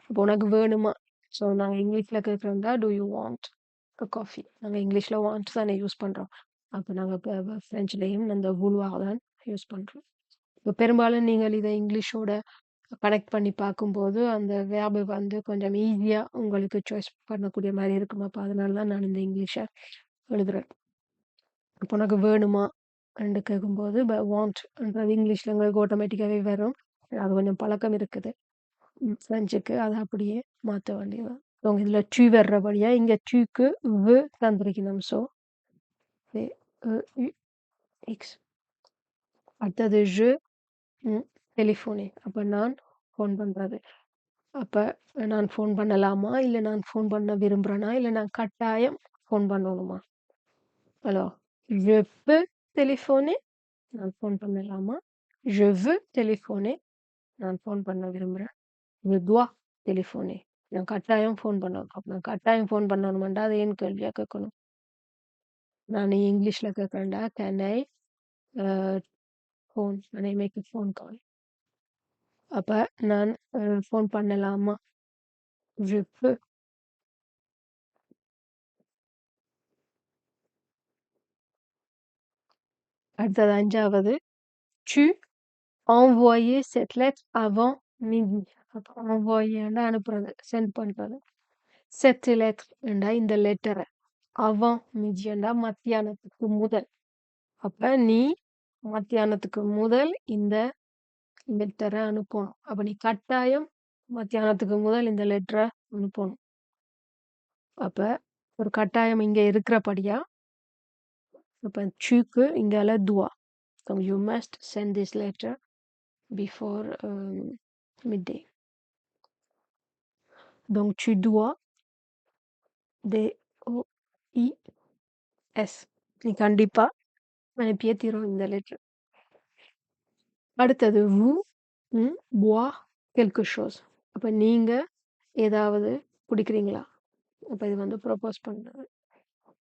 அப்போ உனக்கு வேணுமா. ஸோ நாங்கள் இங்கிலீஷில் கேட்குறோம்னா do you want a coffee. நாங்கள் இங்கிலீஷில் want தானே யூஸ் பண்ணுறோம். அப்போ நாங்கள் இப்போ ஃப்ரெஞ்சுலேயும் அந்த vouloir தான் யூஸ் பண்ணுறோம். இப்போ பெரும்பாலும் நீங்கள் இதை இங்கிலீஷோட கனெக்ட் பண்ணி பார்க்கும்போது அந்த வேர்பு வந்து கொஞ்சம் ஈஸியாக உங்களுக்கு சாய்ஸ் பண்ணக்கூடிய மாதிரி இருக்கும். அப்போ அதனால தான் நான் இந்த இங்கிலீஷை எழுதுறேன். இப்போ உனக்கு வேணுமா ரெண்டு கேட்கும்போது வாண்ட்ன்றது இங்கிலீஷில் உங்களுக்கு ஆட்டோமேட்டிக்காகவே வரும். அது கொஞ்சம் பழக்கம் இருக்குது ஃப்ரெஞ்சுக்கு, அதை அப்படியே மாற்ற வேண்டியது. அவங்க இதில் டூ வர்றபடியாக இங்கே டூக்கு வு தந்திருக்கணும். ஸோ எக்ஸ் அடுத்தது ஜு டெலிஃபோனே. அப்போ நான் ஃபோன் பண்ணுறது. அப்போ நான் ஃபோன் பண்ணலாமா, இல்லை நான் ஃபோன் பண்ண விரும்புகிறேனா, இல்லை நான் கட்டாயம் ஃபோன் பண்ணணுமா? ஹலோ je peux téléphoner நான் ஃபோன் பண்ணலாமா, je veux téléphoner நான் ஃபோன் பண்ண விரும்புகிறேன், je dois téléphoner நான் கட்டாயம் ஃபோன் பண்ணணும். அப்போ நான் கட்டாயம் ஃபோன் பண்ணணுமெண்டா அது ஏன் கேள்வியாக கேட்கணும். நான் இங்கிலீஷில் கேட்குறேன்டா can I phone can I make phone call. அப்போ நான் ஃபோன் பண்ணலாமா, je peux. அடுத்தது அஞ்சாவது tu envoyer cette lettre avant midi. அப்போ envoyer அனுப்புறது, சென்ட் பண்ணுறது. cette lettre இந்த லெட்டரை avant midi மத்தியானத்துக்கு முதல். அப்போ நீ மத்தியானத்துக்கு முதல் இந்த லெட்டரை அனுப்பணும். அப்போ நீ கட்டாயம் மத்தியானத்துக்கு முதல் இந்த லெட்டரை அனுப்பணும். அப்போ ஒரு கட்டாயம் இங்கே இருக்கிறபடியா அப்போ சுக்கு இங்கால துவா. So you must send this letter before midday. Donc tu dois DOIS நீ கண்டிப்பா அனுப்பியே தீரும் இந்த லெட்டர். அடுத்தது vous boire quelque chose. அப்போ நீங்க ஏதாவது குடிக்கிறீங்களா? அப்போ இது வந்து ப்ரொபோஸ் பண்ணுறது.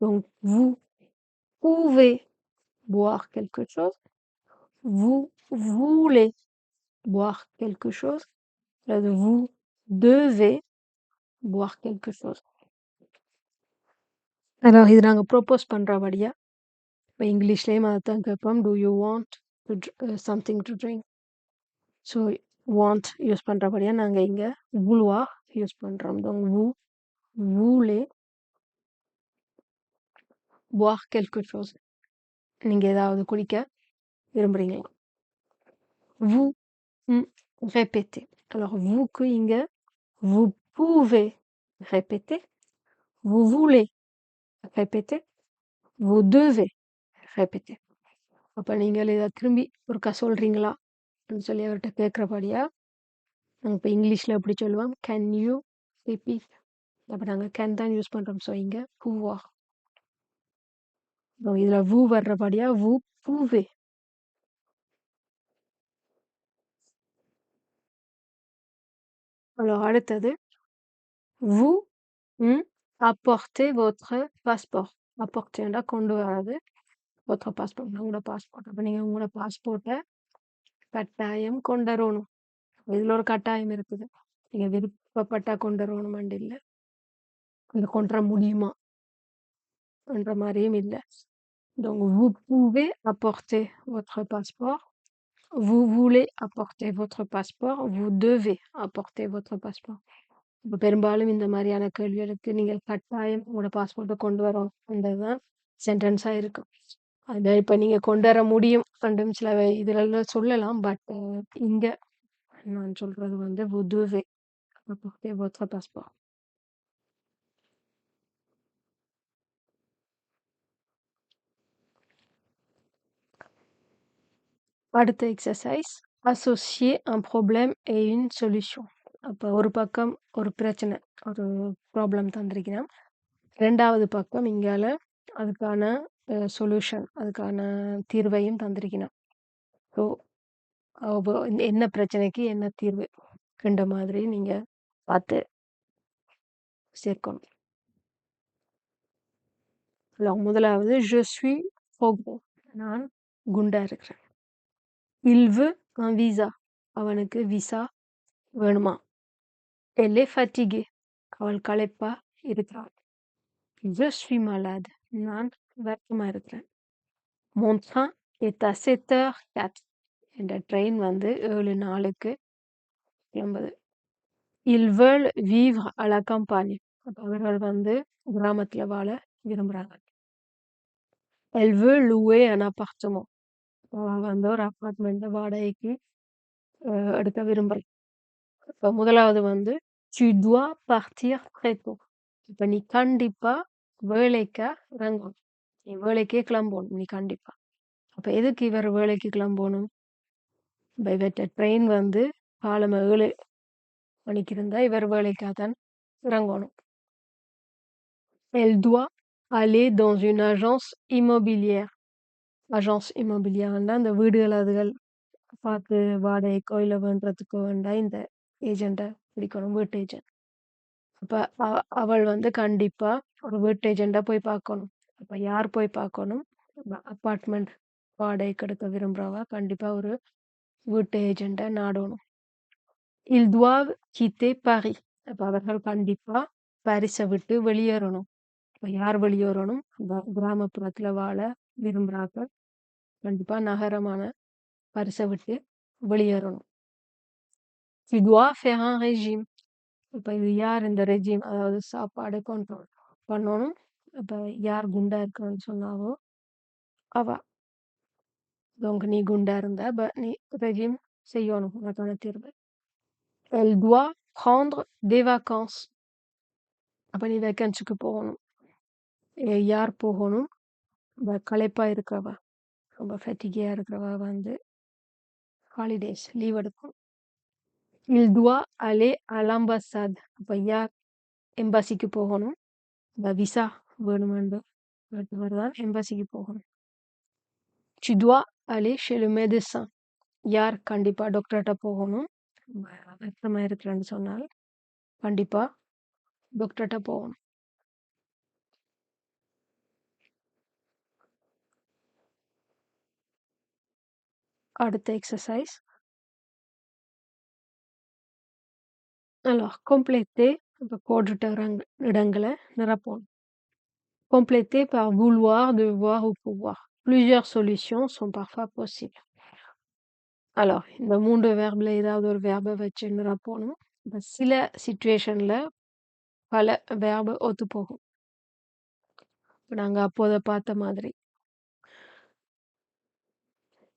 Donc vous pouvez boire quelque chose, vous voulez boire quelque chose, அல்லது vous devez boire quelque chose. அதாவது இது நாங்கள் ப்ரொபோஸ் பண்ணுறபடியா இப்போ இங்கிலீஷ்லேயும் அதை தான் கேட்போம். do you want something to drink. So want use பண்ணுறபடியா நாங்கள் இங்கே vouloir யூஸ் பண்ணுறோம். donc vous voulez boire quelque chose. நீங்கள் ஏதாவது குடிக்க விரும்புகிறீங்களா? vous répétez. alors vous-க்கு இங்கே vous pouvez répéter, vous voulez répéter, vous devez répéter. அப்போ நீங்கள் இதை திரும்பி ஒருக்கா சொல்கிறீங்களா சொல்லி அவர்கிட்ட கேட்குறபடியா நாங்கள் இப்போ இங்கிலீஷில் எப்படி சொல்லுவோம், கேன் யூ ரிப்பீட். அப்போ நாங்கள் கேன் தான் யூஸ் பண்ணுறோம். ஸோ இங்கே pouvoir. இதில் vous வர்றபடியா vous pouvez. alors அடுத்தது vous apportez votre passeport. apporter கொண்டு வர்றது, votre passeport உங்களோட பாஸ்போர்ட். அப்போ நீங்கள் உங்களோட பாஸ்போர்ட்டை கட்டாயம் கொண்டு வரணும். இதில் ஒரு கட்டாயம் இருக்குது. நீங்கள் விருப்பப்பட்டா கொண்டு வரணுமெண்டு இல்லை, அது கொண்டு வர முடியுமா என்ற மாதிரியும் இல்லை. donc vous pouvez apporter votre passeport, vous voulez apporter votre passeport, vous devez apporter votre passeport. இப்போ பெரும்பாலும் இந்த மாதிரியான கேள்விகளுக்கு நீங்கள் கட்டாயம் உங்களோட பாஸ்போர்ட்டை கொண்டு வரோன்றதுதான் சென்டென்ஸாக இருக்கும். அத இப்ப நீங்க கொண்டு வர முடியும் அப்படின்னு சில இதுலலாம் சொல்லலாம். பட் இங்க நான் சொல்றது வந்து vous devez apporter votre passeport. அடுத்த exercise associer un problème et une solution. அப்ப ஒரு பக்கம் ஒரு பிரச்சனை, ஒரு ப்ராப்ளம் தந்திருக்கிறேன். 2வது பக்கம் இங்கால அதுக்கான சொல்யூஷன், அதுக்கான தீர்வையும் தந்திருக்கிறேன். ஸோ என்ன பிரச்சனைக்கு என்ன தீர்வு கண்ட மாதிரி நீங்க பார்த்து சேர்க்கணும். Alors, முதலாவது je suis trop gros. நான் குண்டா இருக்கிறேன். Il veut un visa. அவனுக்கு விசா வேணுமா? Elle est fatiguée. அவள் களைப்பா இருக்கிறாள். Je suis malade. நான் வருத்தமா இருக்கிறேன். Mon train est à 7h04. என்ற ட்ரெயின் வந்து 7:04க்கு கிளம்புது. Ils veulent vivre à la campagne. அப்ப அவர்கள் வந்து கிராமத்துல வாழ விரும்புறாங்க. Elle veut louer un appartement. அவ வந்து ஒரு அபார்ட்மெண்ட் வாடகைக்கு எடுக்க விரும்புறா. இப்ப முதலாவது வந்து tu dois partir très tôt. இப்ப நீ கண்டிப்பா வேலைக்கு இறங்கணும். நீ வேலைக்கே கிளம்பணும் நீ கண்டிப்பா. அப்ப எதுக்கு இவர் வேலைக்கு கிளம்பணும்? இப்ப இவற்ற ட்ரெயின் வந்து காலம் 7 மணிக்கு இருந்தா இவர் வேலைக்காகத்தான் இறங்கணும். Elle doit aller dans une agence immobilière. அஜான்ஸ் இம்மோபிலியான்னா அந்த வீடுகள் அதுகள் பார்த்து வாடகைக்கோ இல்லை வேண்டுறதுக்கோ வேண்டாம் இந்த ஏஜெண்ட்டை பிடிக்கணும், வீட்டு ஏஜென்ட். அப்போ அவள் வந்து கண்டிப்பா ஒரு வீட்டு ஏஜெண்ட்டை போய் பார்க்கணும். அப்போ யார் போய் பார்க்கணும்? அப்பார்ட்மெண்ட் வாடகைக்கு எடுக்க விரும்புகிறவா கண்டிப்பா ஒரு வீட்டு ஏஜெண்ட்டை நாடணும். Ils doivent quitter Paris. அப்போ அவர்கள் கண்டிப்பா பாரிஸை விட்டு வெளியேறணும். இப்போ யார் வெளியேறணும்? கிராமப்புறத்துல வாழ விரும்புகிறார்கள் கண்டிப்பா நகரமான பாரிஸை விட்டு வெளியேறணும். Tu dois faire un régime. இப்போ இது யார் இந்த ரெஜிம், அதாவது சாப்பாடு கண்ட்ரோல் பண்ணணும். இப்போ யார் குண்டா இருக்குன்னு சொன்னாவோ அவ. donc நீ குண்டா இருந்தா நீ ரெஜிம் செய்யணும், உனக்கான தீர்வு. Elle doit prendre des vacances. அப்ப நீ வேக்கன்ஸுக்கு போகணும். யார் போகணும்? களைப்பா இருக்கிறவா, ரொம்ப ஃபெட்டிகியா இருக்கிறவா வந்து ஹாலிடேஸ் லீவ் எடுக்கணும். Il doit aller à l'ambassade. அப்ப யார் எம்பாசிக்கு போகணும்? விசா வேணுமென்று தான் எம்பாசிக்கு போகணும். Tu dois aller chez le médecin. யார் கண்டிப்பா டாக்டர்கிட்ட போகணும்? வருத்தமா இருக்கிறேன்னு சொன்னால் கண்டிப்பா டாக்டர்கிட்ட போகணும். அடுத்த எக்ஸசைஸ். Alors, compléter இப்போ கோடிட்ட இடங்களை நிரப்பணும். Compléter par vouloir, devoir ou pouvoir. Plusieurs solutions sont parfois possibles. Alors, இந்த 3 வேர்பில் ஏதாவது ஒரு வேர்பை வச்சு நிரப்பணும். இப்போ சில சிச்சுவேஷன்ல பல வேர்பு ஒத்து போகும். இப்போ நாங்கள் அப்போதை பார்த்த மாதிரி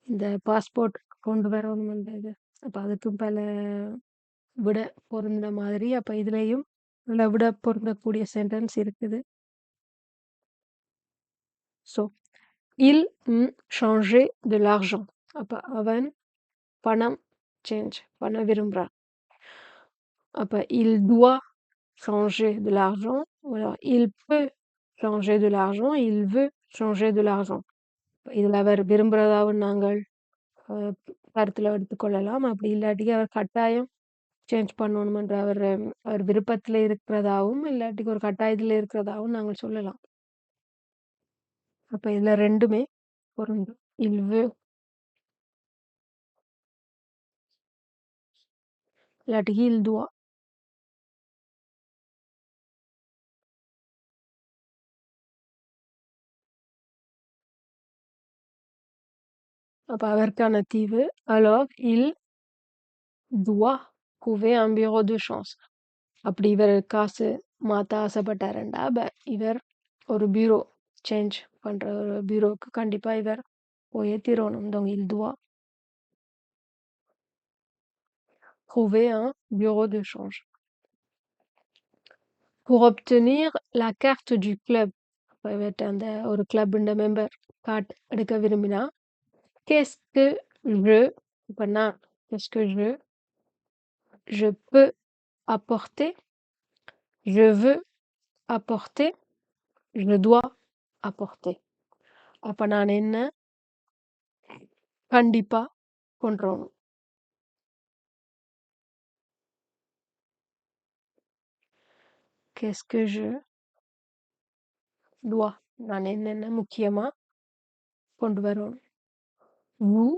இந்த பாஸ்போர்ட் கொண்டு வரணும்ன்றது, அப்போ அதுக்கும் பல விட பொருந்த மாதிரி அப்போ இதுலேயும் பல விட பொருந்தக்கூடிய சென்டென்ஸ் இருக்குது. So il changer de l'argent. அப்போ அவன் பணம் சேஞ்ச் பண்ண விரும்புகிறான். அப்போ il doit changer de l'argent. Alors, il peut changer de l'argent. Il veut changer de l'argent. இதில் அவர் விரும்புகிறதாவும் நாங்கள் கருத்தில் எடுத்துக்கொள்ளலாம். அப்படி இல்லாட்டி அவர் கட்டாயம் சேஞ்ச் பண்ணணுமென்ற அவர் விருப்பத்தில் இருக்கிறதாவும் இல்லாட்டி ஒரு கட்டாயத்தில் இருக்கிறதாவும் நாங்கள் சொல்லலாம். அப்போ இதில் ரெண்டுமே பொருந்தும். il veut இல்லாட்டி il doit. அப்போ அதற்கான தீவு alors il doit trouver un bureau de change. அப்படி இவர் காசு மாற்ற ஆசைப்பட்டாருண்டா இவர் ஒரு பியூரோ சேஞ்ச் பண்ற ஒரு பியூரோக்கு கண்டிப்பா இவர் போயே தீரணும். Donc il doit trouver un bureau de change. Pour obtenir la carte du club, இப்ப இவர்ட்ட அந்த ஒரு கிளப்ன்ற மெம்பர் கார்டு எடுக்க விரும்பினா, qu'est-ce que je இப்ப நான் qu'est-ce que je peux apporter, je veux apporter, je dois apporter. அப்ப நான் என்ன கண்டிப்பா கொண்டு வரணும். Qu'est-ce que je dois நான் என்னென்ன முக்கியமா கொண்டு வரணும். Vous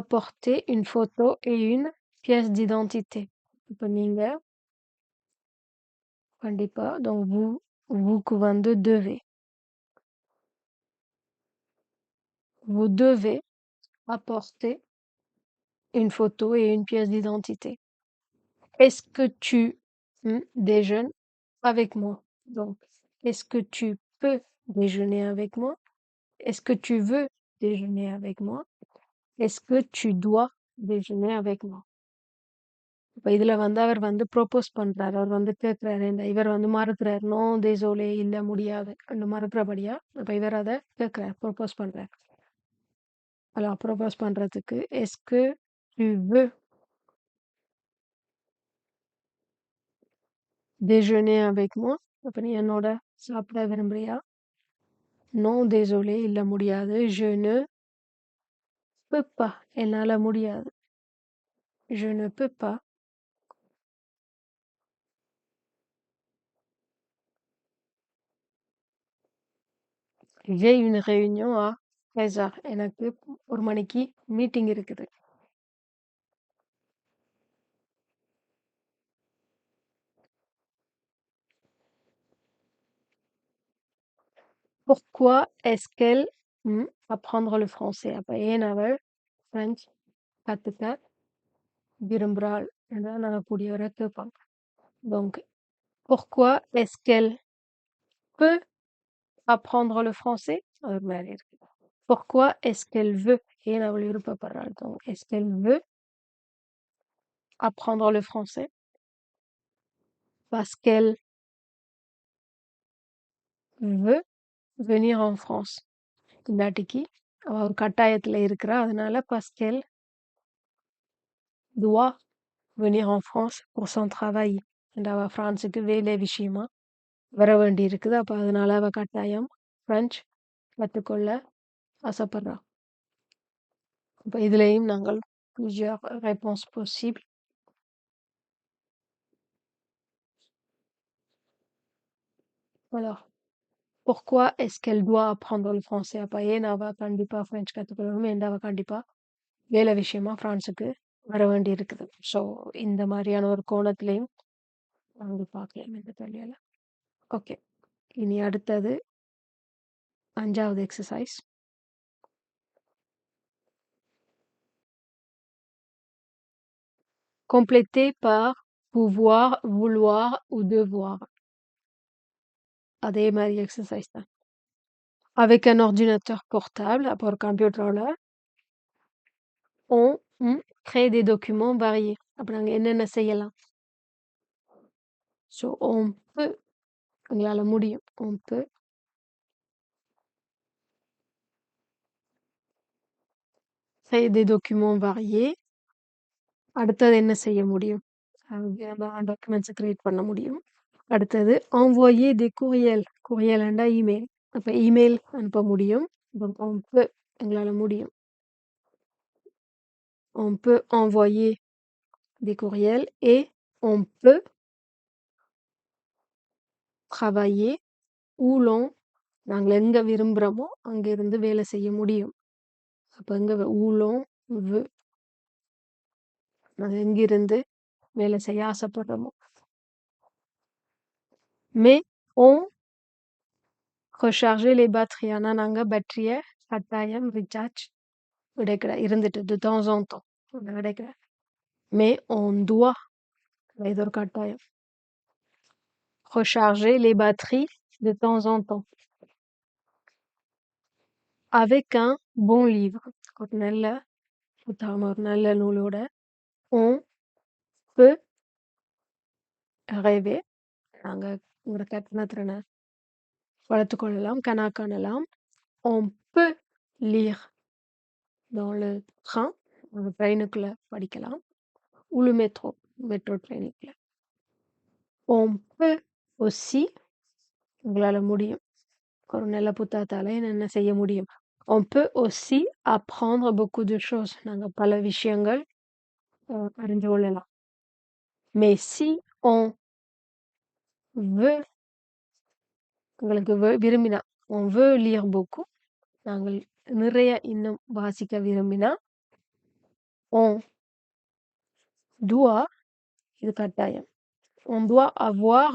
apportez une photo et une pièce d'identité. இப்ப நீங்க கண்டிப்பா donc vous வந்து devez. Vous devez apporter une photo et une pièce d'identité. Est-ce que tu déjeunes avec moi? Donc, est-ce que tu peux déjeuner avec moi? Est-ce que tu veux déjeuner avec moi? Est-ce que tu dois déjeuner avec moi? இப்ப இதுல வந்து அவர் வந்து propose பண்றாரு. அவர் வந்து கேட்கிறாரு. இவர் வந்து மறுக்கிறார். நோ தேசோலே இல்ல முடியாது. மறுக்கிறபடியா இப்ப இவர் அத கேட்கிறார். ப்ரோபோஸ் பண்றார். alors ப்ரோபோஸ் பண்றதுக்கு est-ce que tu veux déjeuner avec moi? அப்ப நீ என்னோட சாப்பிட விரும்புறியா? நோ தேசோலே இல்ல முடியாது. je ne peux pas என்னால முடியாது. je ne peux pas j'ai une réunion à 13h. எனக்கு 1 மணிக்கு மீட்டிங் இருக்குது. Pourquoi est-ce qu'elle apprendre le français? அப்ப ஏன் அவள் பிரெஞ்சு கத்துக்க விரும்புறாள் என்று நாங்க கூடியவரை கேட்போம். Donc, pourquoi est-ce qu'elle peut apprendre le français? அது மாதிரி இருக்கு. Pourquoi est-ce qu'elle veut? ஏன் அவள் விருப்பப்படுறாள்? Donc, est-ce qu'elle veut apprendre le français? Parce qu'elle veut venir en France. இல்லாட்டிக்கு அவ ஒரு கட்டாயத்துல இருக்கிறா. அதனால parce qu'elle doit venir en France pour son travail. அவ பிரான்ஸுக்கு வேலை விஷயமா வர வேண்டி இருக்குது. அப்ப அதனால அவ கட்டாயம் பிரெஞ்சு கற்றுக்கொள்ள ஆசைப்படுறா. அப்ப இதுலயும் நாங்கள் plusieurs réponses possibles. Alors, pourquoi est-ce qu'elle doit apprendre le français? அப்ப ஏன் அவ கண்டிப்பா பிரெஞ்சு கற்றுக்கொள்ளணும்? ஏன் அவ கண்டிப்பா வேலை விஷயமா பிரான்ஸுக்கு வர வேண்டி இருக்குது. ஸோ இந்த மாதிரியான ஒரு கோணத்திலையும் நாங்கள் பார்க்கலாம் இந்த கேள்வியில. ஓகே, இனி அடுத்தது 5வது exercise. Complété par pouvoir, vouloir ou devoir. அதே மாதிரி எக்ஸசைஸ் தான். Avec un ordinateur portable, அப்போ ஒரு கம்ப்யூட்டரோட on crée des documents variés. அப்போ நாங்கள் என்னென்ன செய்யலாம்? ஸோ on peut எங்களால் முடியும். on peut créer des documents variés. அடுத்தது என்ன செய்ய முடியும்? டாக்குமெண்ட்ஸை கிரியேட் பண்ண முடியும். அடுத்தது envoyer des courriels. courriel என்றால் இமெயில். அப்போ இமெயில் அனுப்ப முடியும். on peut எங்களால் முடியும். on peut envoyer des courriels et on peut travailler où l'on நாங்கள் எங்கே விரும்புகிறோமோ அங்கிருந்து வேலை செய்ய முடியும். அப்போ எங்கே où l'on veut நாங்கள் எங்கிருந்து வேலை செய்ய ஆசைப்படுறோமோ. mais on recharger les batteries. ஆனால் நாங்கள் பேட்டரியை கட்டாயம் ரீசார்ஜ் கிடைக்கிற இருந்துட்டு de temps en temps கிடைக்கிற. mais on doit இது ஒரு கட்டாயம். recharger les batteries de temps en temps. avec un bon livre. ஒரு நல்ல புத்தகம், ஒரு நல்ல நூலோட on peut rêver. நாங்க உங்களோட கற்பனை திறனை வளர்த்துக் கொள்ளலாம், கனா காணலாம். On peut lire dans le train. ஒரு ட்ரெயினுக்குள்ள படிக்கலாம். ou le métro, மெட்ரோ ட்ரெயினுக்குள்ள. On peut aussi உங்களால முடியும். ஒரு நல்ல புத்தகத்தால என்னென்ன செய்ய முடியும்? On peut aussi apprendre beaucoup de choses. நாங்க பல விஷயங்கள் அறிந்து கொள்ளலாம். Mais si on veut உங்களுக்கு விரும்பினா on veut lire beaucoup நாங்கள் நிறைய இன்னும் வாசிக்க விரும்பினா on doit இது கட்டாயம் on doit avoir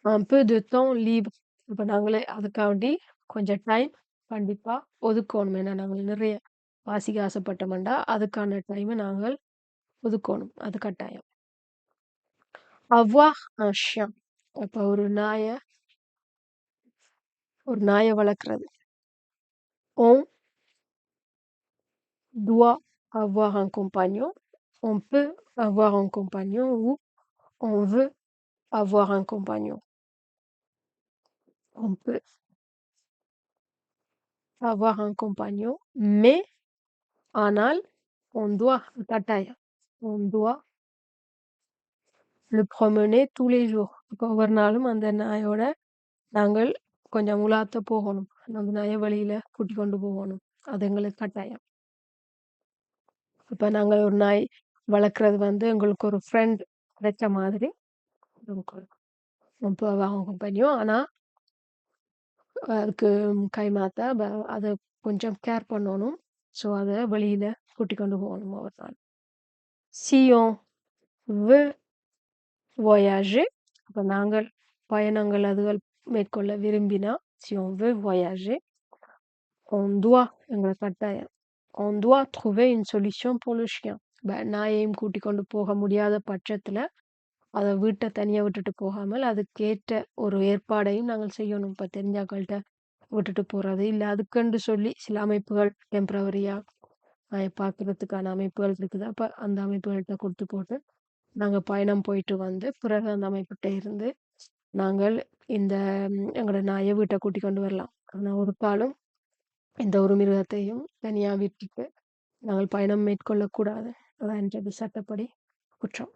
un peu de temps libre. இப்ப நாங்களே அதுக்காண்டி கொஞ்சம் டைம் கண்டிப்பா ஒதுக்கணும். ஏன்னா நாங்கள் நிறைய வாசிக்க ஆசைப்பட்டோம்டா அதுக்கான டைமை நாங்கள் ஒதுக்கணும். அது கட்டாயம். avoir un chien. அப்ப ஒரு நாயை வளர்க்குறது. on doit avoir un compagnon. On peut avoir un compagnon ou on veut avoir un compagnon. On peut avoir un compagnon, mais ஆனால் on doit கட்டாயம் on doit le promener tous les jours. அப்போ ஒவ்வொரு நாளும் அந்த நாயோட நாங்கள் கொஞ்சம் உலாத்த போகணும். அந்த நாயை வழியில கூட்டி கொண்டு போகணும். அது எங்களுக்கு கட்டாயம். அப்ப நாங்கள் ஒரு நாய் வளர்க்குறது எங்களுக்கு ஒரு ஃப்ரெண்ட் கிடைச்ச மாதிரி on peut avoir un compagnon. ஆனா அதுக்கு கைமாத்தா அதை கொஞ்சம் கேர் பண்ணணும். ஸோ அதை வெளியில கூட்டி கொண்டு போகணும் ஒவ்வொரு நாள். Si on veut voyager, அப்ப நாங்கள் பயணங்கள் அதுகள் மேற்கொள்ள விரும்பினா si on veut voyager, on doit எங்களுக்கு கட்டாயம் on doit trouver une solution pour le chien. நாயையும் கூட்டி கொண்டு போக முடியாத பட்சத்துல அதை வீட்டை தனியா விட்டுட்டு போகாமல் அதுக்கேற்ற ஒரு ஏற்பாடையும் நாங்கள் செய்யணும். இப்ப தெரிஞ்சாக்கள்கிட்ட விட்டுட்டு போறது இல்ல அதுக்குன்னு சொல்லி சில அமைப்புகள் டெம்பரவரியா பார்க்கறதுக்கான அமைப்புகள் இருக்குது. அப்ப அந்த அமைப்புகள்கிட்ட கொடுத்து போட்டு நாங்க பயணம் போயிட்டு பிறகு அந்த அமைப்புகிட்ட இருந்து நாங்கள் இந்த எங்களோட நாயை வீட்டை கூட்டி கொண்டு வரலாம். ஆனா ஒரு காலம் எந்த ஒரு மிருகத்தையும் தனியா விட்டுட்டு நாங்கள் பயணம் மேற்கொள்ளக்கூடாது. அதான் சட்டப்படி குற்றம்.